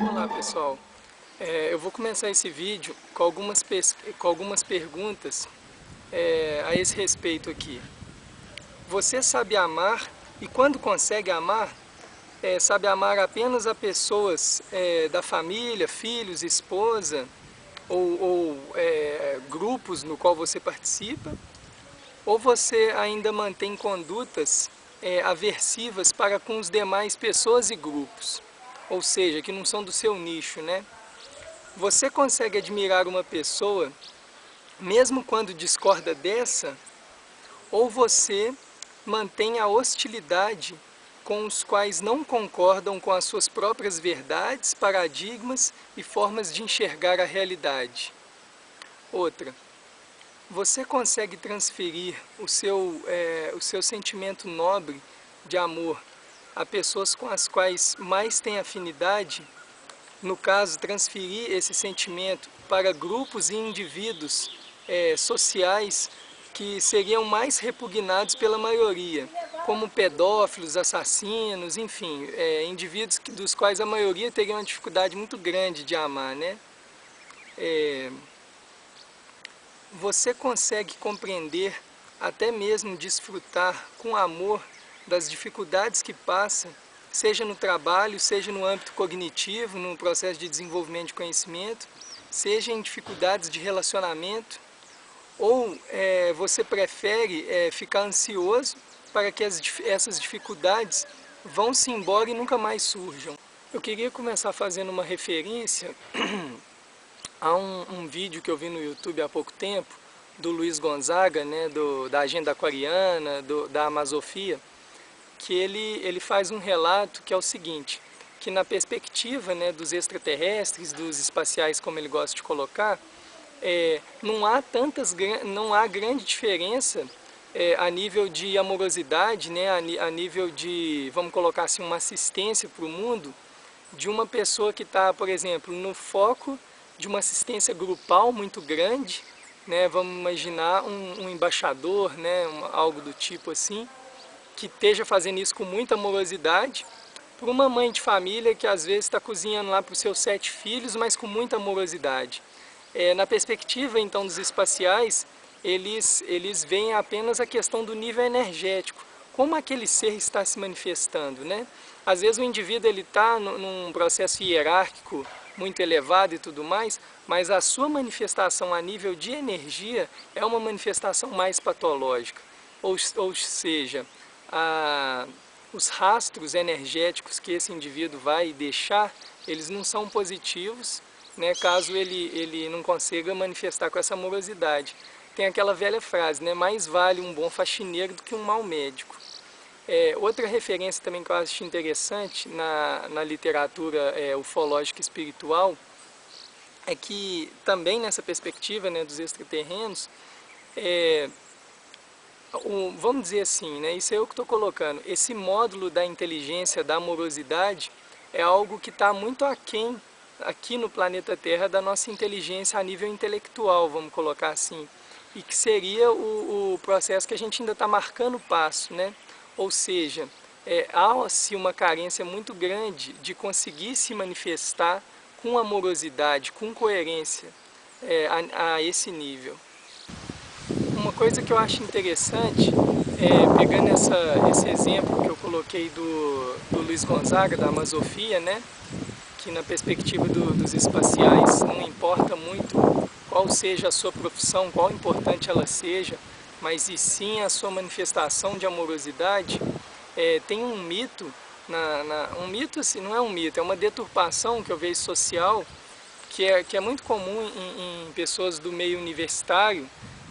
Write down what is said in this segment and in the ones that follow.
Olá pessoal, eu vou começar esse vídeo com algumas perguntas a esse respeito aqui. Você sabe amar e quando consegue amar, sabe amar apenas a pessoas da família, filhos, esposa ou grupos no qual você participa? Ou você ainda mantém condutas aversivas para com os demais pessoas e grupos? Ou seja, que não são do seu nicho, né? Você consegue admirar uma pessoa mesmo quando discorda dessa? Ou você mantém a hostilidade com os quais não concordam com as suas próprias verdades, paradigmas e formas de enxergar a realidade? Outra, você consegue transferir o seu sentimento nobre de amor a pessoas com as quais mais tem afinidade? No caso, transferir esse sentimento para grupos e indivíduos sociais que seriam mais repugnados pela maioria, como pedófilos, assassinos, enfim, indivíduos dos quais a maioria teria uma dificuldade muito grande de amar, né? Você consegue compreender, até mesmo desfrutar com amor das dificuldades que passa, seja no trabalho, seja no âmbito cognitivo, no processo de desenvolvimento de conhecimento, seja em dificuldades de relacionamento? Ou você prefere ficar ansioso para que essas dificuldades vão-se embora e nunca mais surjam? Eu queria começar fazendo uma referência há um vídeo que eu vi no YouTube há pouco tempo, do Luiz Gonzaga, né, da Agenda Aquariana, da Amazofia, que ele faz um relato que é o seguinte, que na perspectiva, né, dos extraterrestres, dos espaciais, como ele gosta de colocar, não há grande diferença a nível de amorosidade, né, a nível de, vamos colocar assim, uma assistência para o mundo, de uma pessoa que está, por exemplo, no foco de uma assistência grupal muito grande, né? Vamos imaginar um embaixador, né? Algo do tipo assim, que esteja fazendo isso com muita amorosidade, para uma mãe de família que às vezes está cozinhando lá para os seus 7 filhos, mas com muita amorosidade. Na perspectiva então dos espaciais, eles veem apenas a questão do nível energético, como aquele ser está se manifestando, né? Às vezes o indivíduo está num processo hierárquico muito elevado e tudo mais, mas a sua manifestação a nível de energia é uma manifestação mais patológica, ou seja, os rastros energéticos que esse indivíduo vai deixar, eles não são positivos, né, caso ele não consiga manifestar com essa amorosidade. Tem aquela velha frase, né, mais vale um bom faxineiro do que um mau médico. Outra referência também que eu acho interessante na literatura ufológica espiritual é que também nessa perspectiva, né, dos extraterrenos, vamos dizer assim, né, isso é eu que estou colocando, esse módulo da inteligência, da amorosidade, é algo que está muito aquém aqui no planeta Terra da nossa inteligência a nível intelectual, vamos colocar assim, e que seria o processo que a gente ainda está marcando o passo, né? Ou seja, há-se uma carência muito grande de conseguir se manifestar com amorosidade, com coerência a esse nível. Uma coisa que eu acho interessante, pegando esse exemplo que eu coloquei do Luiz Gonzaga, da Amazofia, né, que na perspectiva dos espaciais não importa muito qual seja a sua profissão, qual importante ela seja, mas e sim a sua manifestação de amorosidade, tem um mito, um mito assim, não é um mito, é uma deturpação que eu vejo social, que é muito comum em pessoas do meio universitário,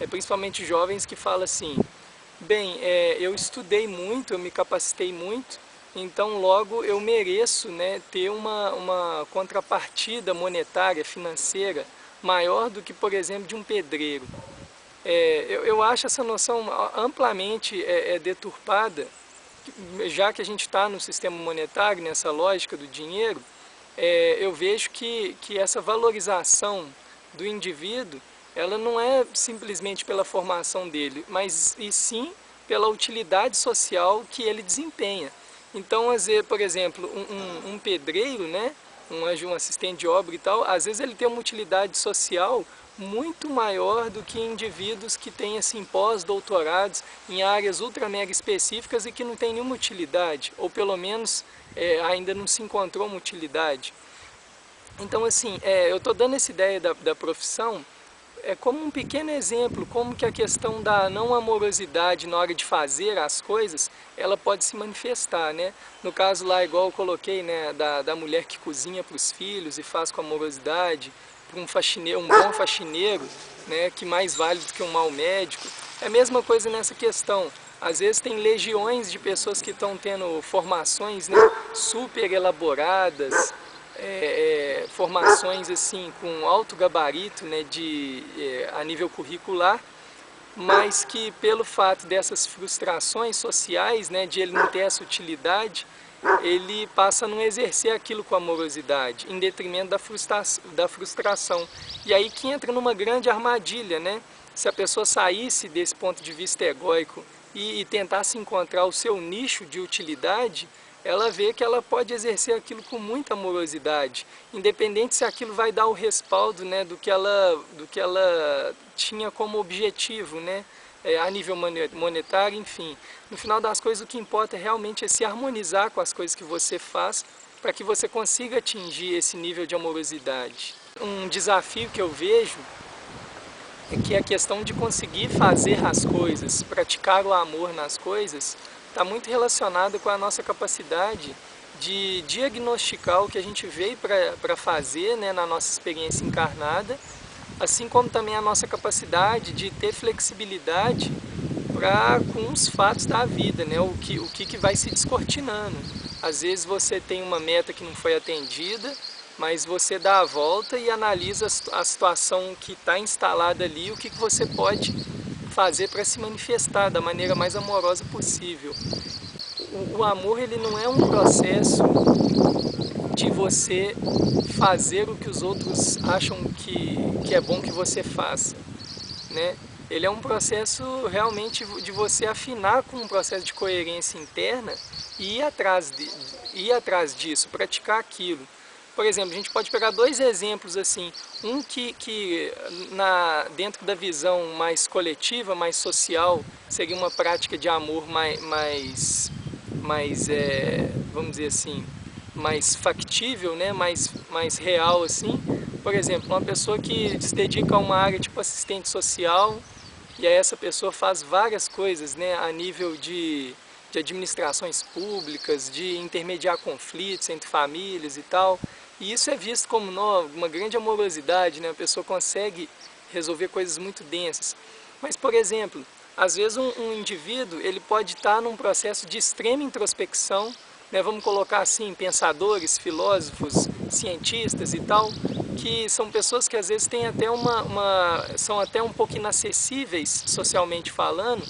principalmente jovens, que falam assim, bem, eu estudei muito, eu me capacitei muito, então logo eu mereço, né, ter uma contrapartida monetária, financeira, maior do que, por exemplo, de um pedreiro. Eu acho essa noção amplamente deturpada, já que a gente está no sistema monetário, nessa lógica do dinheiro, eu vejo que essa valorização do indivíduo, ela não é simplesmente pela formação dele, mas e sim pela utilidade social que ele desempenha. Então, às vezes, por exemplo, um pedreiro, né, um assistente de obra e tal, às vezes ele tem uma utilidade social muito maior do que indivíduos que têm assim, pós-doutorados em áreas ultra mega específicas e que não têm nenhuma utilidade, ou pelo menos ainda não se encontrou uma utilidade. Então, assim, eu estou dando essa ideia da profissão como um pequeno exemplo, como que a questão da não amorosidade na hora de fazer as coisas, ela pode se manifestar, né? No caso lá, igual eu coloquei, né, da mulher que cozinha para os filhos e faz com amorosidade, para um faxineiro, um bom faxineiro, né, que mais vale do que um mau médico. É a mesma coisa nessa questão. Às vezes tem legiões de pessoas que estão tendo formações, né, super elaboradas, formações assim com alto gabarito, né, a nível curricular, mas que pelo fato dessas frustrações sociais, né, de ele não ter essa utilidade, ele passa a não exercer aquilo com amorosidade, em detrimento da frustração. E aí que entra numa grande armadilha, né? Se a pessoa saísse desse ponto de vista egóico e tentasse encontrar o seu nicho de utilidade, ela vê que ela pode exercer aquilo com muita amorosidade, independente se aquilo vai dar o respaldo, né, do que ela tinha como objetivo, né, a nível monetário, enfim. No final das coisas, o que importa realmente é se harmonizar com as coisas que você faz para que você consiga atingir esse nível de amorosidade. Um desafio que eu vejo é que a questão de conseguir fazer as coisas, praticar o amor nas coisas, está muito relacionada com a nossa capacidade de diagnosticar o que a gente veio para fazer, né, na nossa experiência encarnada, assim como também a nossa capacidade de ter flexibilidade com os fatos da vida, né, o que vai se descortinando. Às vezes você tem uma meta que não foi atendida, mas você dá a volta e analisa a situação que está instalada ali, o que você pode fazer para se manifestar da maneira mais amorosa possível. O amor, ele não é um processo de você fazer o que os outros acham que é bom que você faça, né? Ele é um processo realmente de você afinar com um processo de coerência interna e ir atrás disso, praticar aquilo. Por exemplo, a gente pode pegar dois exemplos assim, um dentro da visão mais coletiva, mais social, seria uma prática de amor vamos dizer assim, mais factível, né? mais real assim. Por exemplo, uma pessoa que se dedica a uma área tipo assistente social, e aí essa pessoa faz várias coisas, né, a nível de administrações públicas, de intermediar conflitos entre famílias e tal. E isso é visto como uma grande amorosidade, né? A pessoa consegue resolver coisas muito densas. Mas, por exemplo, às vezes um indivíduo ele pode estar num processo de extrema introspecção, né? Vamos colocar assim, pensadores, filósofos, cientistas e tal, que são pessoas que às vezes têm até são até um pouco inacessíveis socialmente falando,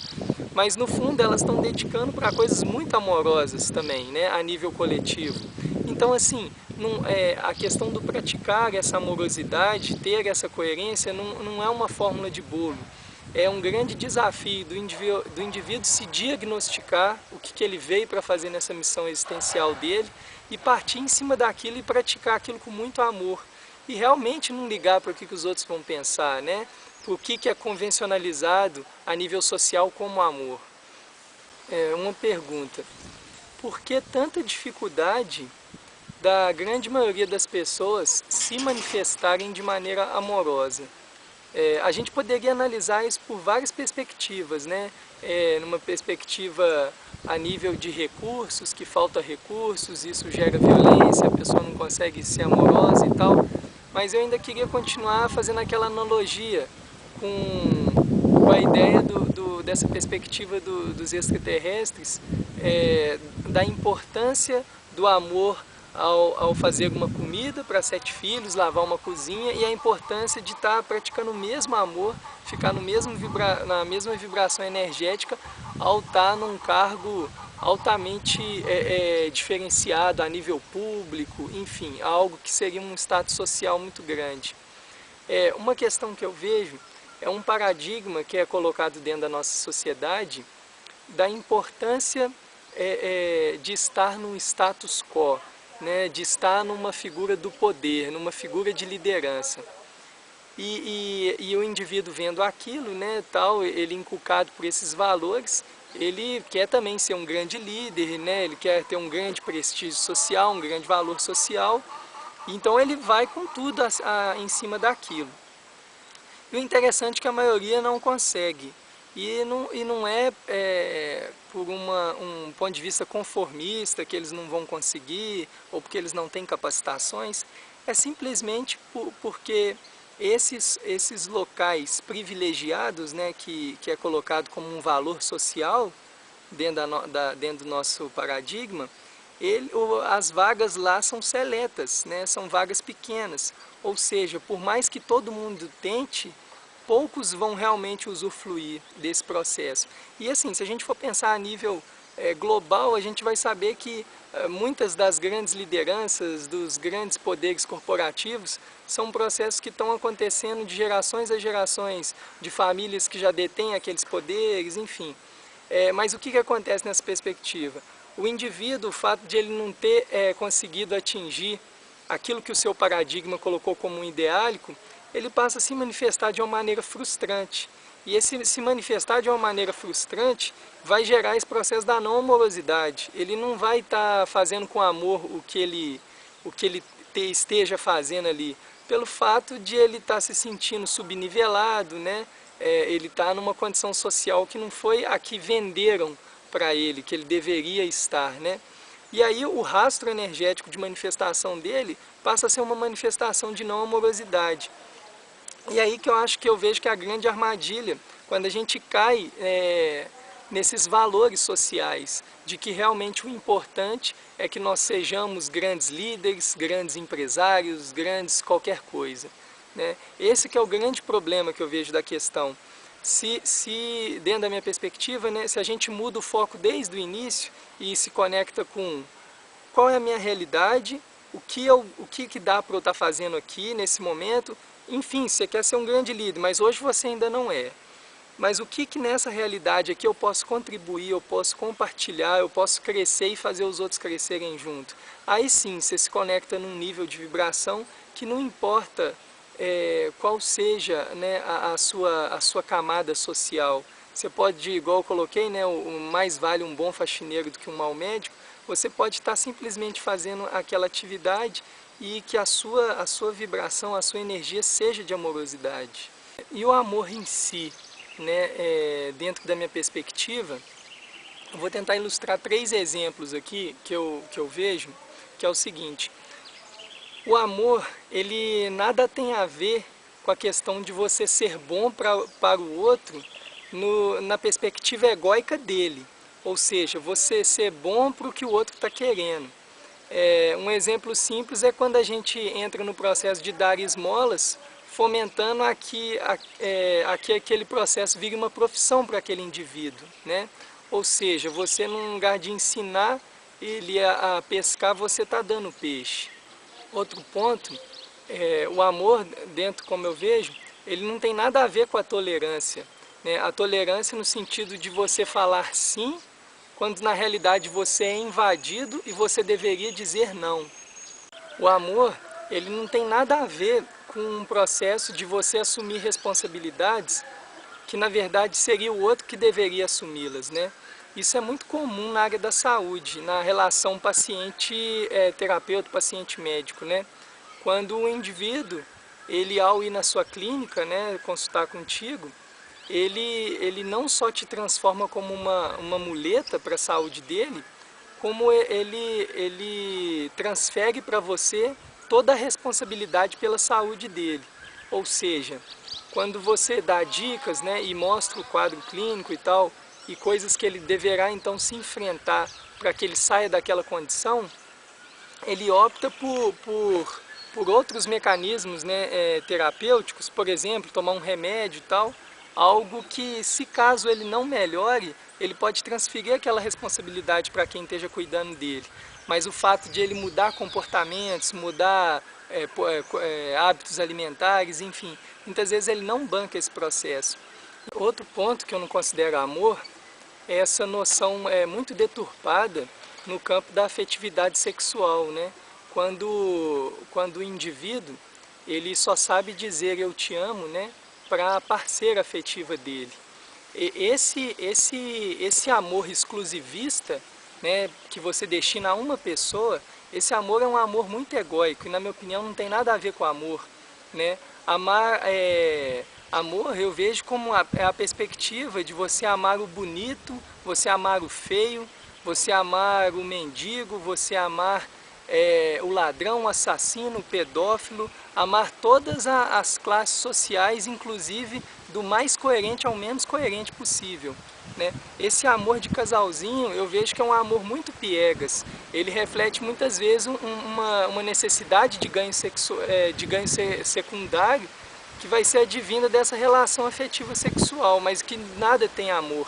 mas no fundo elas estão dedicando para coisas muito amorosas também, né, a nível coletivo. Então, assim, a questão do praticar essa amorosidade, ter essa coerência, não é uma fórmula de bolo. É um grande desafio do indivíduo se diagnosticar o que ele veio para fazer nessa missão existencial dele e partir em cima daquilo e praticar aquilo com muito amor. E realmente não ligar para o que os outros vão pensar, né? Por que é convencionalizado a nível social como amor. Uma pergunta: por que tanta dificuldade da grande maioria das pessoas se manifestarem de maneira amorosa? A gente poderia analisar isso por várias perspectivas, né? Numa perspectiva a nível de recursos, que falta recursos, isso gera violência, a pessoa não consegue ser amorosa e tal. Mas eu ainda queria continuar fazendo aquela analogia com a ideia dessa perspectiva dos extraterrestres, da importância do amor ao fazer uma comida para 7 filhos, lavar uma cozinha, e a importância de estar praticando o mesmo amor, ficar na mesma vibração energética ao estar num cargo altamente diferenciado a nível público, enfim, algo que seria um status social muito grande. Uma questão que eu vejo é um paradigma que é colocado dentro da nossa sociedade da importância de estar num status quo, né, de estar numa figura do poder, numa figura de liderança. E o indivíduo vendo aquilo, né, tal, ele inculcado por esses valores, ele quer também ser um grande líder, né, ele quer ter um grande prestígio social, um grande valor social, então ele vai com tudo em cima daquilo. E o interessante é que a maioria não consegue. E não é, por um ponto de vista conformista que eles não vão conseguir, ou porque eles não têm capacitações, é simplesmente porque esses locais privilegiados, né, que é colocado como um valor social dentro do nosso paradigma, as vagas lá são seletas, né, são vagas pequenas. Ou seja, por mais que todo mundo tente, poucos vão realmente usufruir desse processo. E assim, se a gente for pensar a nível global, a gente vai saber que muitas das grandes lideranças, dos grandes poderes corporativos, são processos que estão acontecendo de gerações a gerações, de famílias que já detêm aqueles poderes, enfim. Mas o que acontece nessa perspectiva? O indivíduo, o fato de ele não ter conseguido atingir aquilo que o seu paradigma colocou como um ideálico, ele passa a se manifestar de uma maneira frustrante. E esse se manifestar de uma maneira frustrante vai gerar esse processo da não amorosidade. Ele não vai estar fazendo com amor o que ele esteja fazendo ali, pelo fato de ele estar se sentindo subnivelado, né? Ele está numa condição social que não foi a que venderam para ele, que ele deveria estar, né? E aí o rastro energético de manifestação dele passa a ser uma manifestação de não amorosidade. E aí que eu vejo que é a grande armadilha, quando a gente cai nesses valores sociais, de que realmente o importante é que nós sejamos grandes líderes, grandes empresários, grandes qualquer coisa, né? Esse que é o grande problema que eu vejo da questão. Dentro da minha perspectiva, né, se a gente muda o foco desde o início e se conecta com qual é a minha realidade, o que dá para eu estar fazendo aqui nesse momento. Enfim, você quer ser um grande líder, mas hoje você ainda não é. Mas o que nessa realidade aqui eu posso contribuir, eu posso compartilhar, eu posso crescer e fazer os outros crescerem junto. Aí sim, você se conecta num nível de vibração que não importa qual seja, né, a sua camada social. Você pode, igual eu coloquei, né, o mais vale um bom faxineiro do que um mau médico. Você pode estar simplesmente fazendo aquela atividade e que a sua vibração, a sua energia seja de amorosidade. E o amor em si, né, dentro da minha perspectiva, eu vou tentar ilustrar 3 exemplos aqui que eu vejo, que é o seguinte: o amor, ele nada tem a ver com a questão de você ser bom para o outro na perspectiva egóica dele, ou seja, você ser bom para o que o outro está querendo. Um exemplo simples é quando a gente entra no processo de dar esmolas, fomentando aquele processo vire uma profissão para aquele indivíduo, né? Ou seja, você num lugar de ensinar ele a pescar, você está dando peixe. Outro ponto, o amor, dentro como eu vejo, ele não tem nada a ver com a tolerância, né? A tolerância no sentido de você falar sim, quando na realidade você é invadido e você deveria dizer não. O amor, ele não tem nada a ver com um processo de você assumir responsabilidades que na verdade seria o outro que deveria assumi-las, né? Isso é muito comum na área da saúde, na relação paciente-terapeuta, paciente-médico, né? Quando o indivíduo, ele ao ir na sua clínica, né, consultar contigo, ele não só te transforma como uma muleta para a saúde dele, como ele transfere para você toda a responsabilidade pela saúde dele. Ou seja, quando você dá dicas, né, e mostra o quadro clínico e tal, e coisas que ele deverá então se enfrentar para que ele saia daquela condição, ele opta por outros mecanismos, né, terapêuticos, por exemplo, tomar um remédio e tal, algo que, se caso ele não melhore, ele pode transferir aquela responsabilidade para quem esteja cuidando dele. Mas o fato de ele mudar comportamentos, mudar hábitos alimentares, enfim, muitas vezes ele não banca esse processo. Outro ponto que eu não considero amor essa noção muito deturpada no campo da afetividade sexual, né? Quando o indivíduo ele só sabe dizer eu te amo, né, para a parceira afetiva dele. Esse amor exclusivista, né, que você destina a uma pessoa, esse amor é um amor muito egóico e, na minha opinião, não tem nada a ver com amor, né? Amor eu vejo como a perspectiva de você amar o bonito, você amar o feio, você amar o mendigo, você amar o ladrão, o assassino, o pedófilo, amar todas as classes sociais, inclusive do mais coerente ao menos coerente possível, né? Esse amor de casalzinho eu vejo que é um amor muito piegas. Ele reflete muitas vezes uma necessidade de ganho, secundário que vai ser advinda dessa relação afetiva sexual, mas que nada tem amor.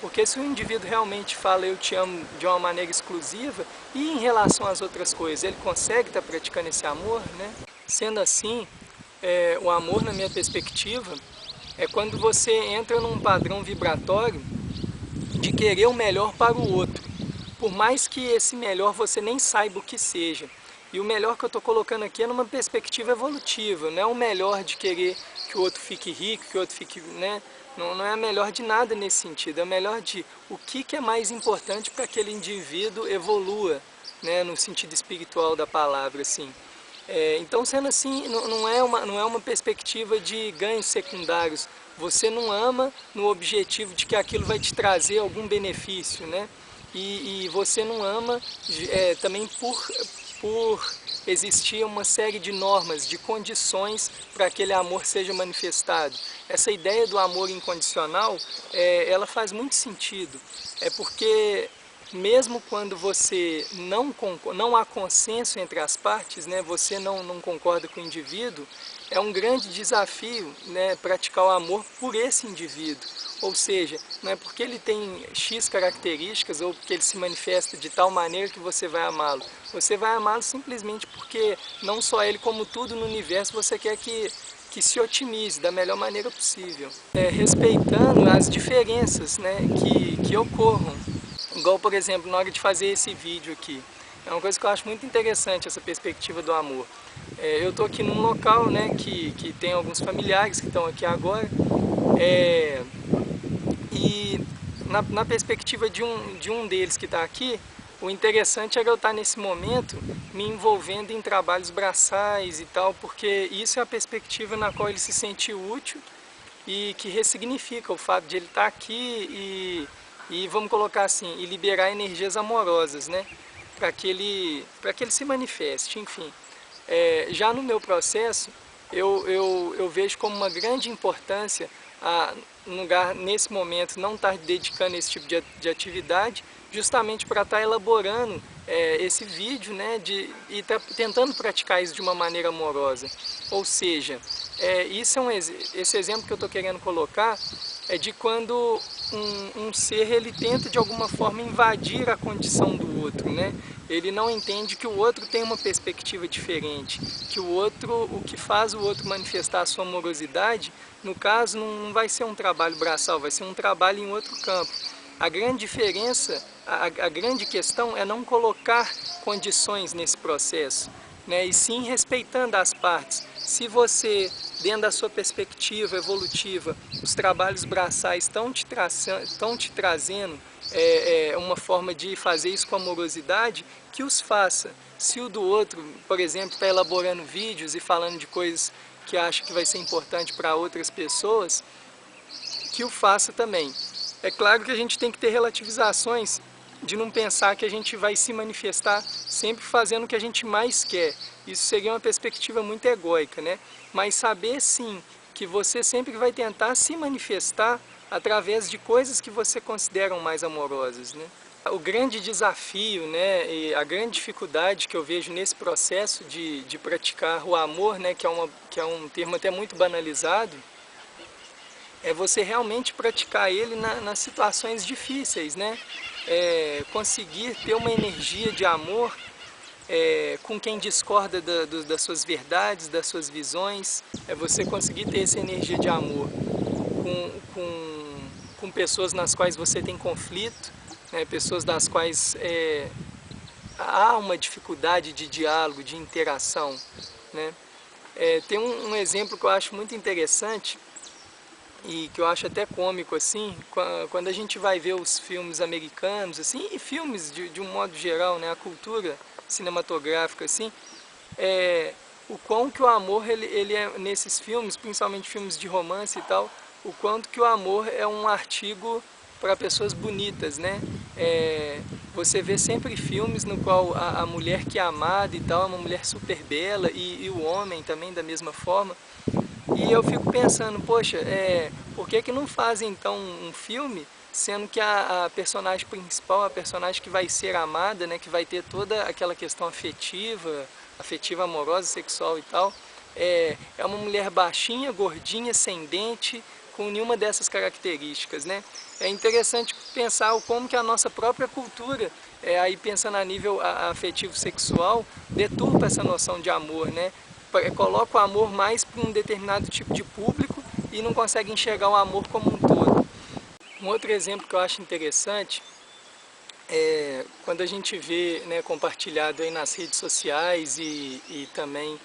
Porque se o indivíduo realmente fala eu te amo de uma maneira exclusiva, e em relação às outras coisas, ele consegue estar praticando esse amor, né? Sendo assim, o amor, na minha perspectiva, é quando você entra num padrão vibratório de querer o melhor para o outro, por mais que esse melhor você nem saiba o que seja. E o melhor que eu estou colocando aqui é numa perspectiva evolutiva, não é o melhor de querer que o outro fique rico, que o outro fique, né? Não é melhor de nada nesse sentido, é melhor de o que é mais importante para aquele indivíduo evolua, né? No sentido espiritual da palavra, assim. Então, sendo assim, não é uma perspectiva de ganhos secundários. Você não ama no objetivo de que aquilo vai te trazer algum benefício, né? E você não ama também por existir uma série de normas, de condições para aquele amor seja manifestado. Essa ideia do amor incondicional, ela faz muito sentido. É porque mesmo quando você não há consenso entre as partes, né, você não concorda com o indivíduo, é um grande desafio, né, praticar o amor por esse indivíduo. Ou seja, não é porque ele tem X características ou porque ele se manifesta de tal maneira que você vai amá-lo. Você vai amá-lo simplesmente porque não só ele, como tudo no universo, você quer que se otimize da melhor maneira possível. Respeitando as diferenças, né, que ocorram. Igual, por exemplo, na hora de fazer esse vídeo aqui. É uma coisa que eu acho muito interessante, essa perspectiva do amor. Eu estou aqui num local, né, que tem alguns familiares que estão aqui agora. E na perspectiva de um deles que está aqui, o interessante é eu estar nesse momento me envolvendo em trabalhos braçais e tal, porque isso é a perspectiva na qual ele se sente útil e que ressignifica o fato de ele estar aqui e vamos colocar assim, e liberar energias amorosas, né? Para que ele se manifeste, enfim. Já no meu processo, eu vejo como uma grande importância no lugar, nesse momento, não estar dedicando esse tipo de atividade, justamente para estar elaborando esse vídeo, né, e estar tentando praticar isso de uma maneira amorosa. Ou seja, esse exemplo que eu estou querendo colocar é de quando um ser ele tenta de alguma forma invadir a condição do outro, né? Ele não entende que o outro tem uma perspectiva diferente, que o que faz o outro manifestar a sua amorosidade, no caso, não vai ser um trabalho braçal, vai ser um trabalho em outro campo. A grande diferença, a grande questão é não colocar condições nesse processo, né? E sim respeitando as partes. Se você, dentro da sua perspectiva evolutiva, os trabalhos braçais estão te trazendo uma forma de fazer isso com amorosidade, que os faça. Se o do outro, por exemplo, está elaborando vídeos e falando de coisas que acha que vai ser importante para outras pessoas, que o faça também. É claro que a gente tem que ter relativizações de não pensar que a gente vai se manifestar sempre fazendo o que a gente mais quer. Isso seria uma perspectiva muito egóica, né? Mas saber sim que você sempre vai tentar se manifestar através de coisas que você considera mais amorosas, né? O grande desafio, né, e a grande dificuldade que eu vejo nesse processo de praticar o amor, né, que é um termo até muito banalizado, é você realmente praticar ele nas situações difíceis, né? Conseguir ter uma energia de amor com quem discorda das suas verdades, das suas visões, é você conseguir ter essa energia de amor com com pessoas nas quais você tem conflito, né, pessoas das quais há uma dificuldade de diálogo, de interação, né? Tem um exemplo que eu acho muito interessante e que eu acho até cômico assim, quando a gente vai ver os filmes americanos assim, e filmes de um modo geral, né, a cultura cinematográfica assim, o quão que o amor ele é nesses filmes, principalmente filmes de romance e tal, o quanto que o amor é um artigo para pessoas bonitas, né? Você vê sempre filmes no qual a mulher que é amada e tal é uma mulher super bela e o homem também da mesma forma. E eu fico pensando, poxa, por que que não fazem então um filme, sendo que a personagem principal, a personagem que vai ser amada, né, que vai ter toda aquela questão afetiva, amorosa, sexual e tal, é uma mulher baixinha, gordinha, sem dente, com nenhuma dessas características, né? É interessante pensar como que a nossa própria cultura, aí pensando a nível afetivo sexual, deturpa essa noção de amor, né? Coloca o amor mais para um determinado tipo de público e não consegue enxergar o amor como um todo. Um outro exemplo que eu acho interessante é quando a gente vê, né, compartilhado aí nas redes sociais e também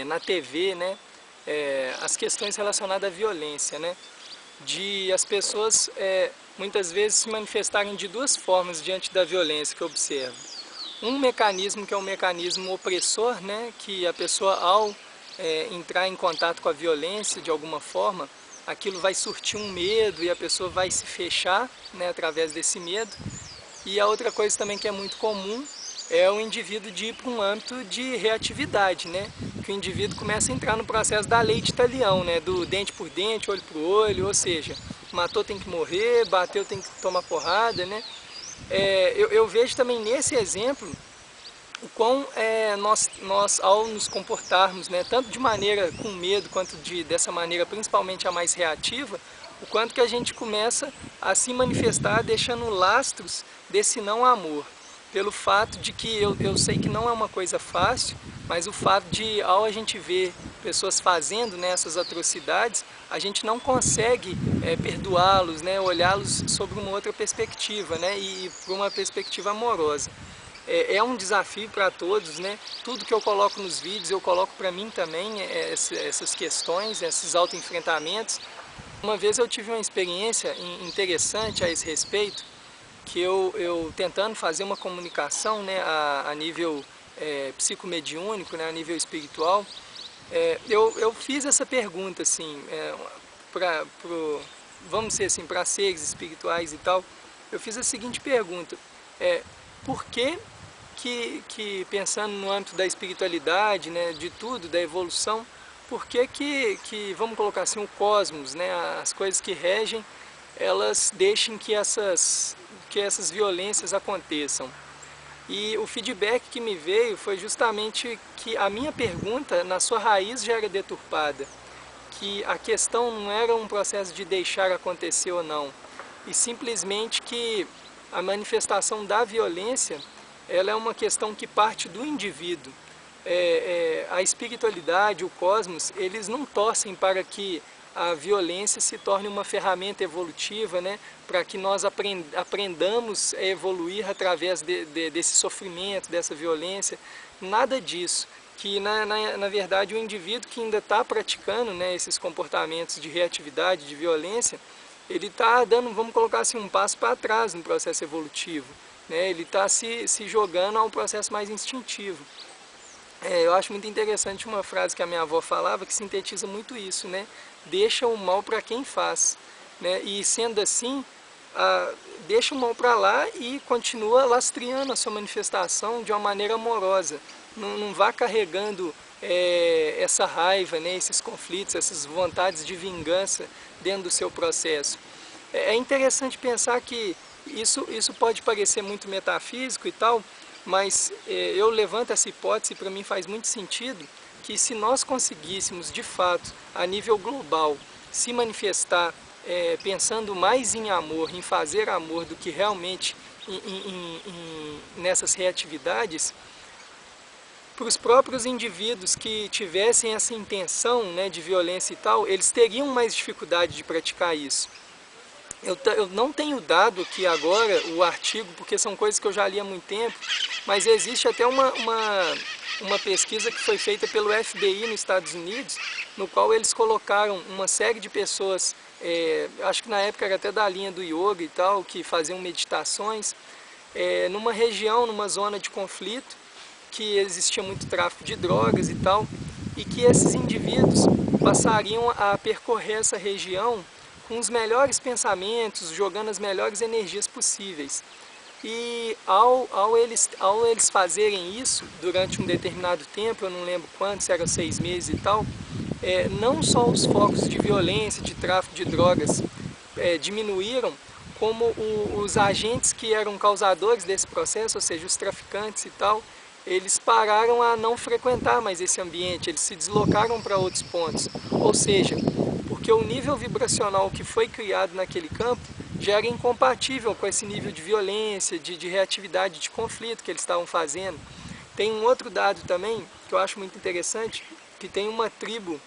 na TV, né, as questões relacionadas à violência, né, de as pessoas muitas vezes se manifestarem de duas formas diante da violência que eu observo. Um mecanismo que é um mecanismo opressor, né, que a pessoa ao entrar em contato com a violência de alguma forma, aquilo vai surtir um medo e a pessoa vai se fechar, né, através desse medo. E a outra coisa também que é muito comum é o indivíduo de ir para um âmbito de reatividade, né? Que o indivíduo começa a entrar no processo da lei de Talião, né? Do dente por dente, olho por olho, ou seja, matou tem que morrer, bateu tem que tomar porrada, né? Eu vejo também nesse exemplo o quão nós, ao nos comportarmos, né, tanto de maneira com medo, quanto dessa maneira principalmente a mais reativa, o quanto que a gente começa a se manifestar deixando lastros desse não amor. Pelo fato de que eu sei que não é uma coisa fácil, mas o fato de, ao a gente ver pessoas fazendo, né, essas atrocidades, a gente não consegue perdoá-los, né, olhá-los sobre uma outra perspectiva, né, e por uma perspectiva amorosa. É um desafio para todos, né? Tudo que eu coloco nos vídeos, eu coloco para mim também, essas questões, esses autoenfrentamentos. Uma vez eu tive uma experiência interessante a esse respeito, que eu tentando fazer uma comunicação, né, a nível psicomediúnico, né, a nível espiritual, eu fiz essa pergunta, assim, vamos dizer assim, para seres espirituais e tal, eu fiz a seguinte pergunta, por que pensando no âmbito da espiritualidade, né, de tudo, da evolução, por que vamos colocar assim, o cosmos, né, as coisas que regem, elas deixem que essas violências aconteçam? E o feedback que me veio foi justamente que a minha pergunta, na sua raiz, já era deturpada. Que a questão não era um processo de deixar acontecer ou não, e simplesmente que a manifestação da violência, ela é uma questão que parte do indivíduo. A espiritualidade, o cosmos, eles não torcem para que a violência se torne uma ferramenta evolutiva, né, para que nós aprendamos a evoluir através desse sofrimento, dessa violência, nada disso. Que na verdade o indivíduo que ainda está praticando, né, esses comportamentos de reatividade, de violência, ele está dando, vamos colocar assim, um passo para trás no processo evolutivo, né, ele está se jogando a um processo mais instintivo. Eu acho muito interessante uma frase que a minha avó falava que sintetiza muito isso, né? Deixa o mal para quem faz, né? E sendo assim, deixa o mal para lá e continua lastreando a sua manifestação de uma maneira amorosa. Não vá carregando essa raiva, né? Esses conflitos, essas vontades de vingança dentro do seu processo. É interessante pensar que isso pode parecer muito metafísico e tal, mas eu levanto essa hipótese e para mim faz muito sentido que se nós conseguíssemos de fato, a nível global, se manifestar pensando mais em amor, em fazer amor do que realmente nessas reatividades, para os próprios indivíduos que tivessem essa intenção, né, de violência e tal, eles teriam mais dificuldade de praticar isso. Eu não tenho dado aqui agora o artigo, porque são coisas que eu já li há muito tempo, mas existe até uma pesquisa que foi feita pelo FBI nos Estados Unidos, no qual eles colocaram uma série de pessoas, acho que na época era até da linha do yoga e tal, que faziam meditações, numa região, numa zona de conflito, que existia muito tráfico de drogas e tal, e que esses indivíduos passariam a percorrer essa região com os melhores pensamentos, jogando as melhores energias possíveis. E ao eles fazerem isso durante um determinado tempo, eu não lembro quanto, se era 6 meses e tal, não só os focos de violência, de tráfico de drogas diminuíram, como os agentes que eram causadores desse processo, ou seja, os traficantes e tal, eles pararam a não frequentar mais esse ambiente, eles se deslocaram para outros pontos. Ou seja, porque o nível vibracional que foi criado naquele campo já era incompatível com esse nível de violência, de reatividade, de conflito que eles estavam fazendo. Tem um outro dado também, que eu acho muito interessante, que tem uma tribo,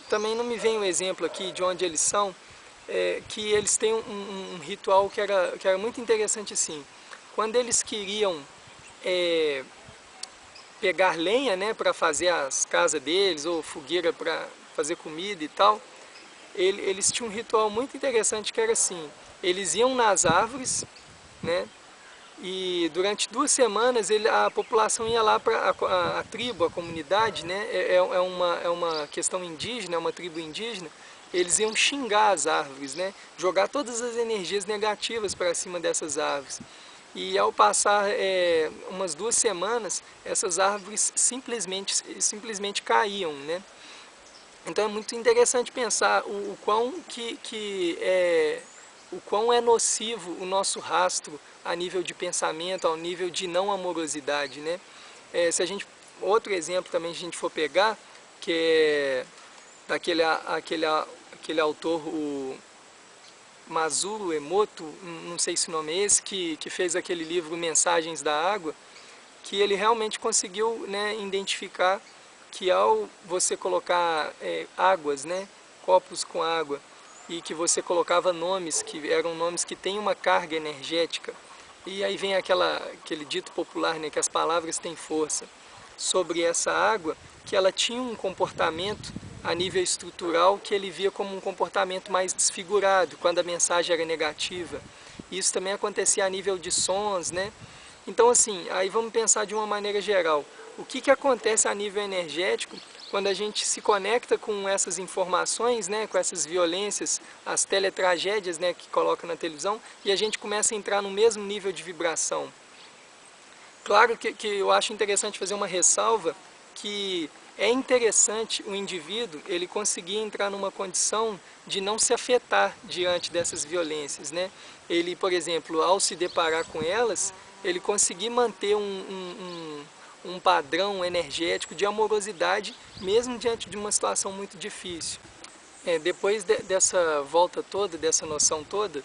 também não me vem o exemplo aqui de onde eles são, que eles têm um ritual que era muito interessante assim. Quando eles queriam pegar lenha, né, para fazer as casas deles, ou fogueira para fazer comida e tal, eles tinham um ritual muito interessante que era assim, eles iam nas árvores, né, e durante 2 semanas a população ia lá para a tribo, a comunidade, né, é uma questão indígena, é uma tribo indígena, eles iam xingar as árvores, né, jogar todas as energias negativas para cima dessas árvores. E ao passar umas 2 semanas, essas árvores simplesmente caíam, né? Então é muito interessante pensar o quão é nocivo o nosso rastro a nível de pensamento, ao nível de não amorosidade, né? Se a gente, outro exemplo também a gente for pegar, que é aquele autor, o Masaru Emoto, não sei se o nome é esse, que fez aquele livro Mensagens da Água, que ele realmente conseguiu, né, identificar que ao você colocar águas, né, copos com água, e que você colocava nomes que eram nomes que têm uma carga energética, e aí vem aquele dito popular, né, que as palavras têm força, sobre essa água, que ela tinha um comportamento a nível estrutural que ele via como um comportamento mais desfigurado, quando a mensagem era negativa. Isso também acontecia a nível de sons, né? Então assim, aí vamos pensar de uma maneira geral. O que acontece a nível energético quando a gente se conecta com essas informações, né, com essas violências, as teletragédias, né, que coloca na televisão, e a gente começa a entrar no mesmo nível de vibração? Claro que eu acho interessante fazer uma ressalva que é interessante o indivíduo ele conseguir entrar numa condição de não se afetar diante dessas violências, né? Ele, por exemplo, ao se deparar com elas, ele conseguir manter um padrão energético de amorosidade, mesmo diante de uma situação muito difícil. Depois dessa volta toda, dessa noção toda,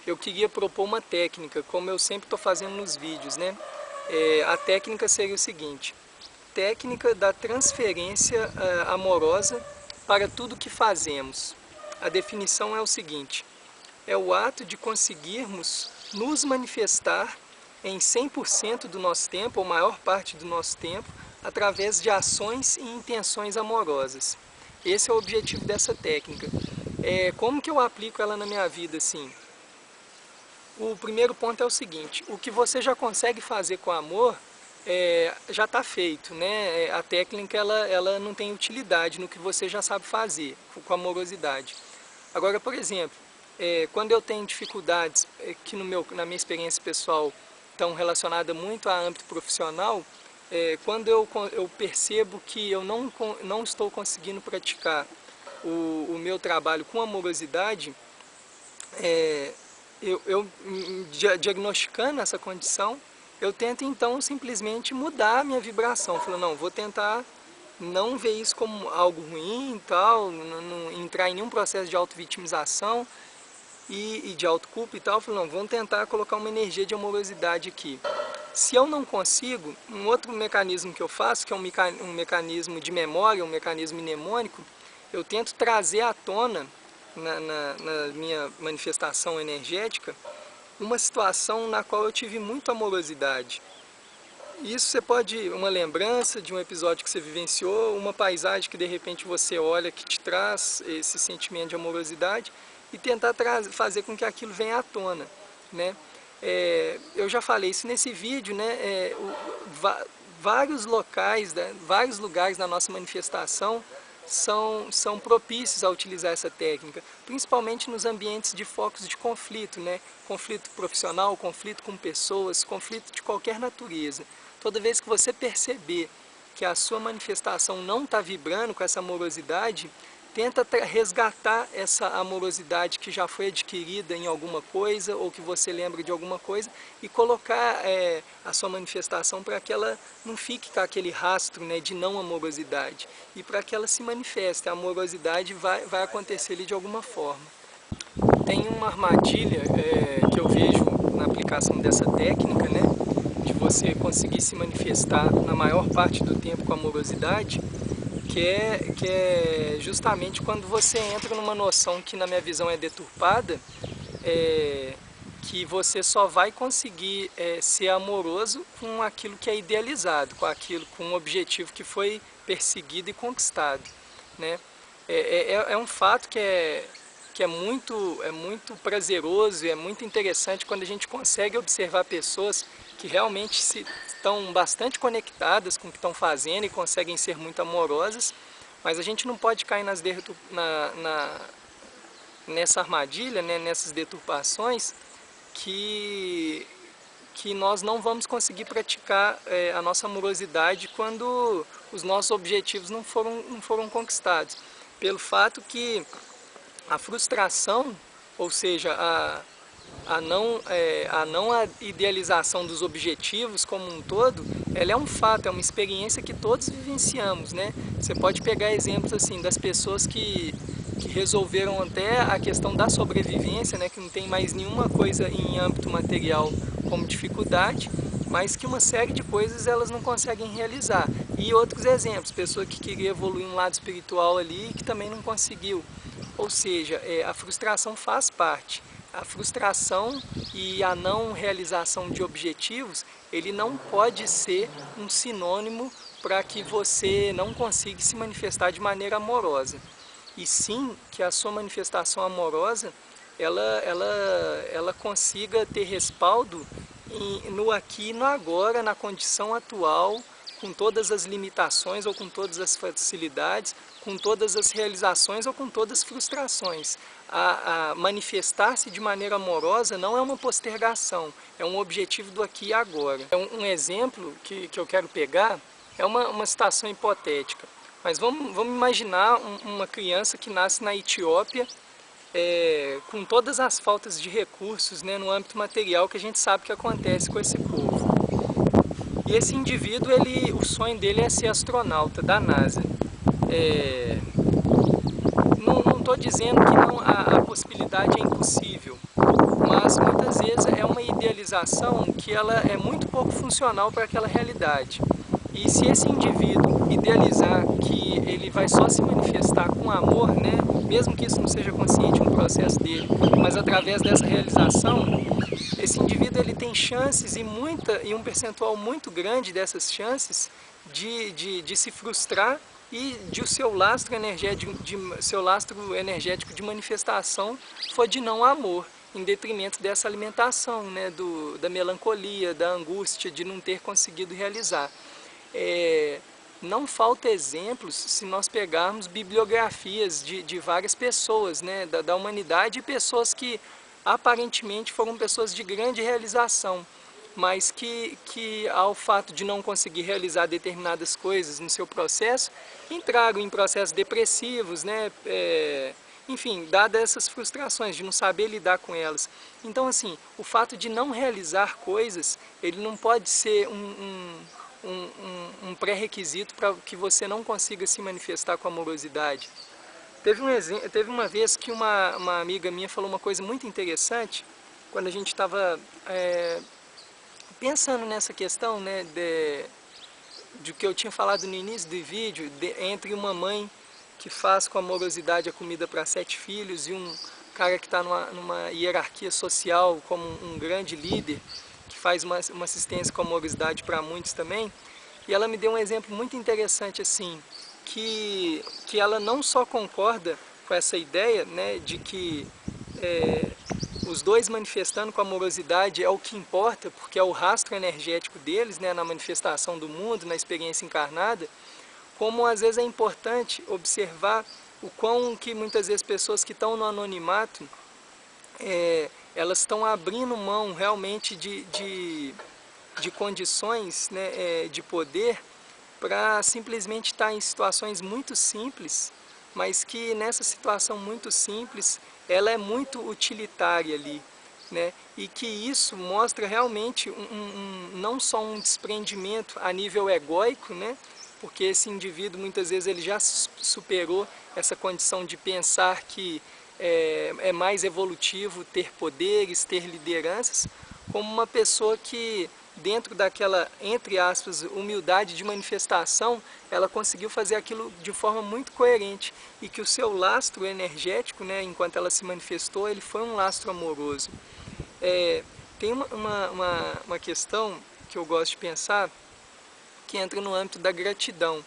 eu queria propor uma técnica, como eu sempre estou fazendo nos vídeos, né? A técnica seria o seguinte: técnica da transferência amorosa para tudo que fazemos. A definição é o seguinte: é o ato de conseguirmos nos manifestar em 100% do nosso tempo, ou maior parte do nosso tempo, através de ações e intenções amorosas. Esse é o objetivo dessa técnica. Como que eu aplico ela na minha vida, assim? O primeiro ponto é o seguinte: o que você já consegue fazer com amor já está feito, né? A técnica ela não tem utilidade no que você já sabe fazer com amorosidade. Agora, por exemplo, quando eu tenho dificuldades que na minha experiência pessoal estão relacionadas muito a âmbito profissional, quando eu percebo que eu não estou conseguindo praticar o meu trabalho com amorosidade, diagnosticando essa condição, eu tento então simplesmente mudar a minha vibração. Falo, não, vou tentar não ver isso como algo ruim e tal, não entrar em nenhum processo de auto-vitimização e de autoculpa e tal. Falo, não, vamos tentar colocar uma energia de amorosidade aqui. Se eu não consigo, um outro mecanismo que eu faço, que é um mecanismo de memória, um mecanismo mnemônico, eu tento trazer à tona na minha manifestação energética, uma situação na qual eu tive muita amorosidade. Isso você pode, uma lembrança de um episódio que você vivenciou, uma paisagem que de repente você olha que te traz esse sentimento de amorosidade e tentar fazer com que aquilo venha à tona, né? Eu já falei isso nesse vídeo, né? Vários locais, né? Vários lugares na nossa manifestação são propícios a utilizar essa técnica, principalmente nos ambientes de focos de conflito, né? Conflito profissional, conflito com pessoas, conflito de qualquer natureza. Toda vez que você perceber que a sua manifestação não está vibrando com essa amorosidade, tenta resgatar essa amorosidade que já foi adquirida em alguma coisa ou que você lembra de alguma coisa e colocar a sua manifestação para que ela não fique com aquele rastro, né, de não amorosidade e para que ela se manifeste. A amorosidade vai acontecer ali de alguma forma. Tem uma armadilha que eu vejo na aplicação dessa técnica, né, de você conseguir se manifestar na maior parte do tempo com amorosidade, que é justamente quando você entra numa noção que na minha visão é deturpada, que você só vai conseguir ser amoroso com aquilo que é idealizado, com um objetivo que foi perseguido e conquistado, né? É um fato que é muito prazeroso e é muito interessante quando a gente consegue observar pessoas que realmente estão bastante conectadas com o que estão fazendo e conseguem ser muito amorosas, mas a gente não pode cair nessa armadilha, né, nessas deturpações, que nós não vamos conseguir praticar a nossa amorosidade quando os nossos objetivos não foram conquistados. Pelo fato que a frustração, ou seja, a não idealização dos objetivos como um todo, ela é um fato, é uma experiência que todos vivenciamos, né? Você pode pegar exemplos assim das pessoas que resolveram até a questão da sobrevivência, né? Que não tem mais nenhuma coisa em âmbito material como dificuldade, mas que uma série de coisas elas não conseguem realizar. E outros exemplos, pessoa que queria evoluir um lado espiritual ali e que também não conseguiu. Ou seja, a frustração faz parte. A frustração e a não realização de objetivos, ele não pode ser um sinônimo para que você não consiga se manifestar de maneira amorosa. E sim que a sua manifestação amorosa, ela consiga ter respaldo no aqui e no agora, na condição atual, com todas as limitações ou com todas as facilidades, com todas as realizações ou com todas as frustrações. A manifestar-se de maneira amorosa não é uma postergação, é um objetivo do aqui e agora. Um exemplo que eu quero pegar é uma situação hipotética, mas vamos imaginar uma criança que nasce na Etiópia, com todas as faltas de recursos, né, no âmbito material que a gente sabe que acontece com esse povo. E esse indivíduo, o sonho dele é ser astronauta da NASA. Não estou dizendo que a possibilidade é impossível, mas muitas vezes é uma idealização que ela é muito pouco funcional para aquela realidade. E se esse indivíduo idealizar que ele vai só se manifestar com amor, né, mesmo que isso não seja consciente no processo dele, mas através dessa realização, esse indivíduo ele tem chances e um percentual muito grande dessas chances de se frustrar e de o seu lastro energético de manifestação for de não amor, em detrimento dessa alimentação, né, da melancolia, da angústia de não ter conseguido realizar. Não falta exemplos se nós pegarmos bibliografias de várias pessoas, né, da humanidade, e pessoas que aparentemente foram pessoas de grande realização, mas que ao fato de não conseguir realizar determinadas coisas no seu processo, entraram em processos depressivos, né, enfim, dadas essas frustrações de não saber lidar com elas. Então, assim, o fato de não realizar coisas, ele não pode ser um pré-requisito para que você não consiga se manifestar com amorosidade. Teve uma vez que uma amiga minha falou uma coisa muito interessante, quando a gente estava pensando nessa questão, né, de que eu tinha falado no início do vídeo, entre uma mãe que faz com amorosidade a comida para 7 filhos, e um cara que está numa hierarquia social como um grande líder, que faz uma assistência com amorosidade para muitos também. E ela me deu um exemplo muito interessante assim, que ela não só concorda com essa ideia, né, de que os dois manifestando com amorosidade é o que importa, porque é o rastro energético deles, né, na manifestação do mundo, na experiência encarnada, como às vezes é importante observar o quão que muitas vezes pessoas que estão no anonimato, elas estão abrindo mão realmente de condições, né, de poder, para simplesmente estar em situações muito simples, mas que nessa situação muito simples, ela é muito utilitária ali, né? E que isso mostra realmente não só um desprendimento a nível egóico, né? Porque esse indivíduo muitas vezes ele já superou essa condição de pensar que é mais evolutivo ter poderes, ter lideranças, como uma pessoa que dentro daquela, entre aspas, humildade de manifestação, ela conseguiu fazer aquilo de forma muito coerente, e que o seu lastro energético, né, enquanto ela se manifestou, ele foi um lastro amoroso. Tem uma questão que eu gosto de pensar, que entra no âmbito da gratidão.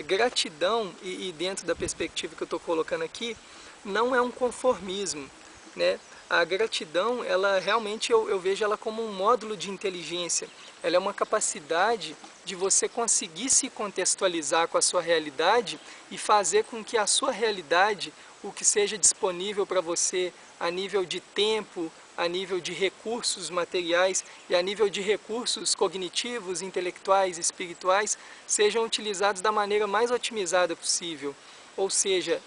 Gratidão, e dentro da perspectiva que eu estou colocando aqui, não é um conformismo, né? A gratidão, ela realmente eu vejo ela como um módulo de inteligência. Ela é uma capacidade de você conseguir se contextualizar com a sua realidade e fazer com que a sua realidade, o que seja disponível para você a nível de tempo, a nível de recursos materiais e a nível de recursos cognitivos, intelectuais, espirituais, sejam utilizados da maneira mais otimizada possível. Ou seja,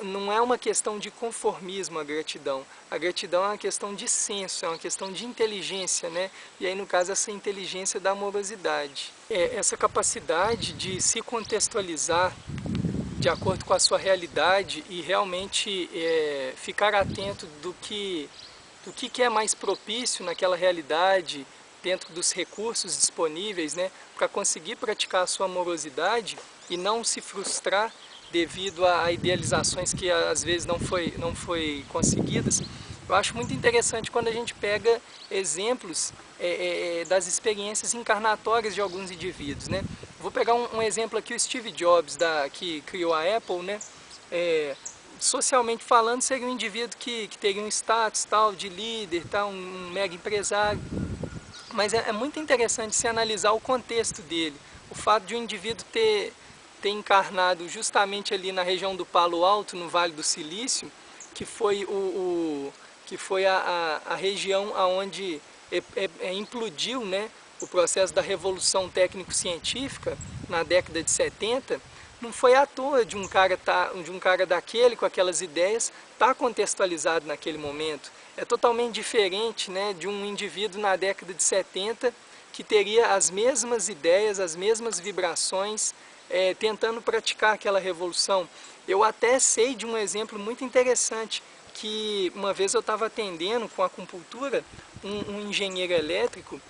não é uma questão de conformismo a gratidão. A gratidão é uma questão de senso, é uma questão de inteligência, né? E aí, no caso, essa inteligência da amorosidade. Essa capacidade de se contextualizar de acordo com a sua realidade e realmente ficar atento do que é mais propício naquela realidade, dentro dos recursos disponíveis, né? Para conseguir praticar a sua amorosidade e não se frustrar devido a idealizações que às vezes não foi conseguidas. Eu acho muito interessante quando a gente pega exemplos das experiências encarnatórias de alguns indivíduos, né? Vou pegar um exemplo aqui, o Steve Jobs, que criou a Apple, né? Socialmente falando, seria um indivíduo que teria um status tal, de líder, tal, um mega empresário. Mas é muito interessante se analisar o contexto dele. O fato de um indivíduo ter encarnado justamente ali na região do Palo Alto, no Vale do Silício, que foi a região onde implodiu, né, o processo da revolução técnico-científica na década de 70, não foi à toa de um cara daquele, com aquelas ideias, estar contextualizado naquele momento. É totalmente diferente, né, de um indivíduo na década de 70 que teria as mesmas ideias, as mesmas vibrações, tentando praticar aquela revolução. Eu até sei de um exemplo muito interessante, que uma vez eu estava atendendo com acupuntura um engenheiro elétrico,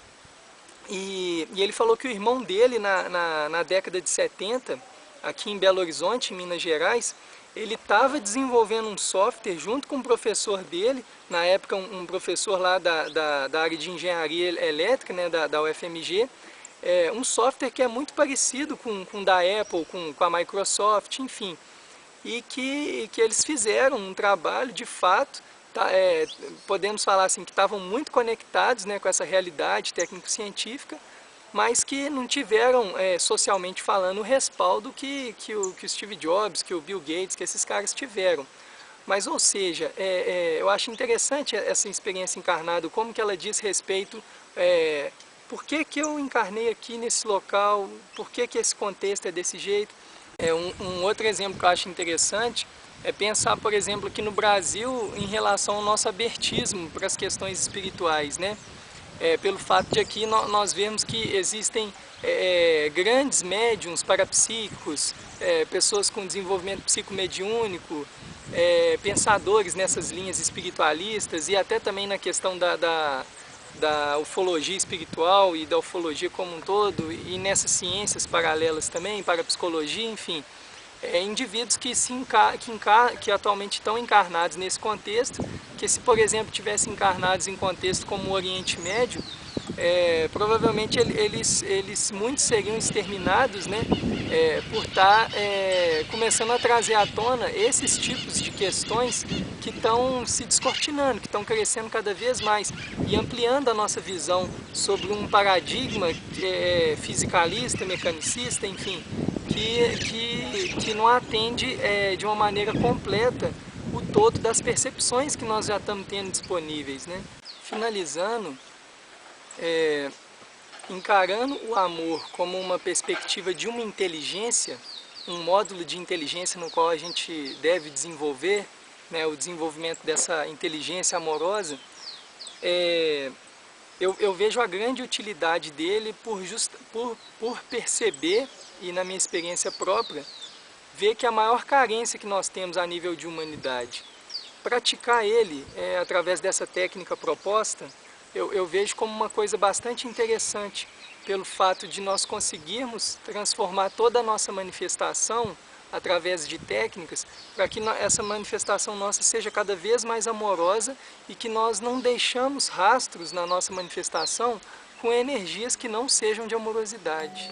e ele falou que o irmão dele na década de 70, aqui em Belo Horizonte, em Minas Gerais, ele estava desenvolvendo um software junto com um professor dele, na época um professor lá da área de engenharia elétrica, né, da UFMG, um software que é muito parecido com o da Apple, com a Microsoft, enfim. E que eles fizeram um trabalho, de fato, podemos falar assim, que estavam muito conectados, né, com essa realidade técnico-científica, mas que não tiveram, socialmente falando, o respaldo que o Steve Jobs, que o Bill Gates, que esses caras tiveram. Mas, ou seja, eu acho interessante essa experiência encarnada, como que ela diz respeito, por que eu encarnei aqui nesse local, por que esse contexto é desse jeito. Um outro exemplo que eu acho interessante é pensar, por exemplo, aqui no Brasil, em relação ao nosso abertismo para as questões espirituais, né? Pelo fato de aqui nós vemos que existem grandes médiums parapsíquicos, pessoas com desenvolvimento psicomediúnico, pensadores nessas linhas espiritualistas, e até também na questão da ufologia espiritual e da ufologia como um todo, e nessas ciências paralelas também, parapsicologia, enfim. indivíduos que atualmente estão encarnados nesse contexto, que se, por exemplo, tivessem encarnados em contexto como o Oriente Médio, provavelmente muitos seriam exterminados, né, por estar começando a trazer à tona esses tipos de questões que estão se descortinando, que estão crescendo cada vez mais e ampliando a nossa visão sobre um paradigma fisicalista, mecanicista, enfim, que não atende de uma maneira completa o todo das percepções que nós já estamos tendo disponíveis, né? Finalizando, encarando o amor como uma perspectiva de uma inteligência, um módulo de inteligência no qual a gente deve desenvolver, né, o desenvolvimento dessa inteligência amorosa, eu vejo a grande utilidade dele por perceber, e na minha experiência própria, ver que a maior carência que nós temos a nível de humanidade, praticar ele através dessa técnica proposta, eu vejo como uma coisa bastante interessante, pelo fato de nós conseguirmos transformar toda a nossa manifestação através de técnicas, para que essa manifestação nossa seja cada vez mais amorosa e que nós não deixamos rastros na nossa manifestação com energias que não sejam de amorosidade.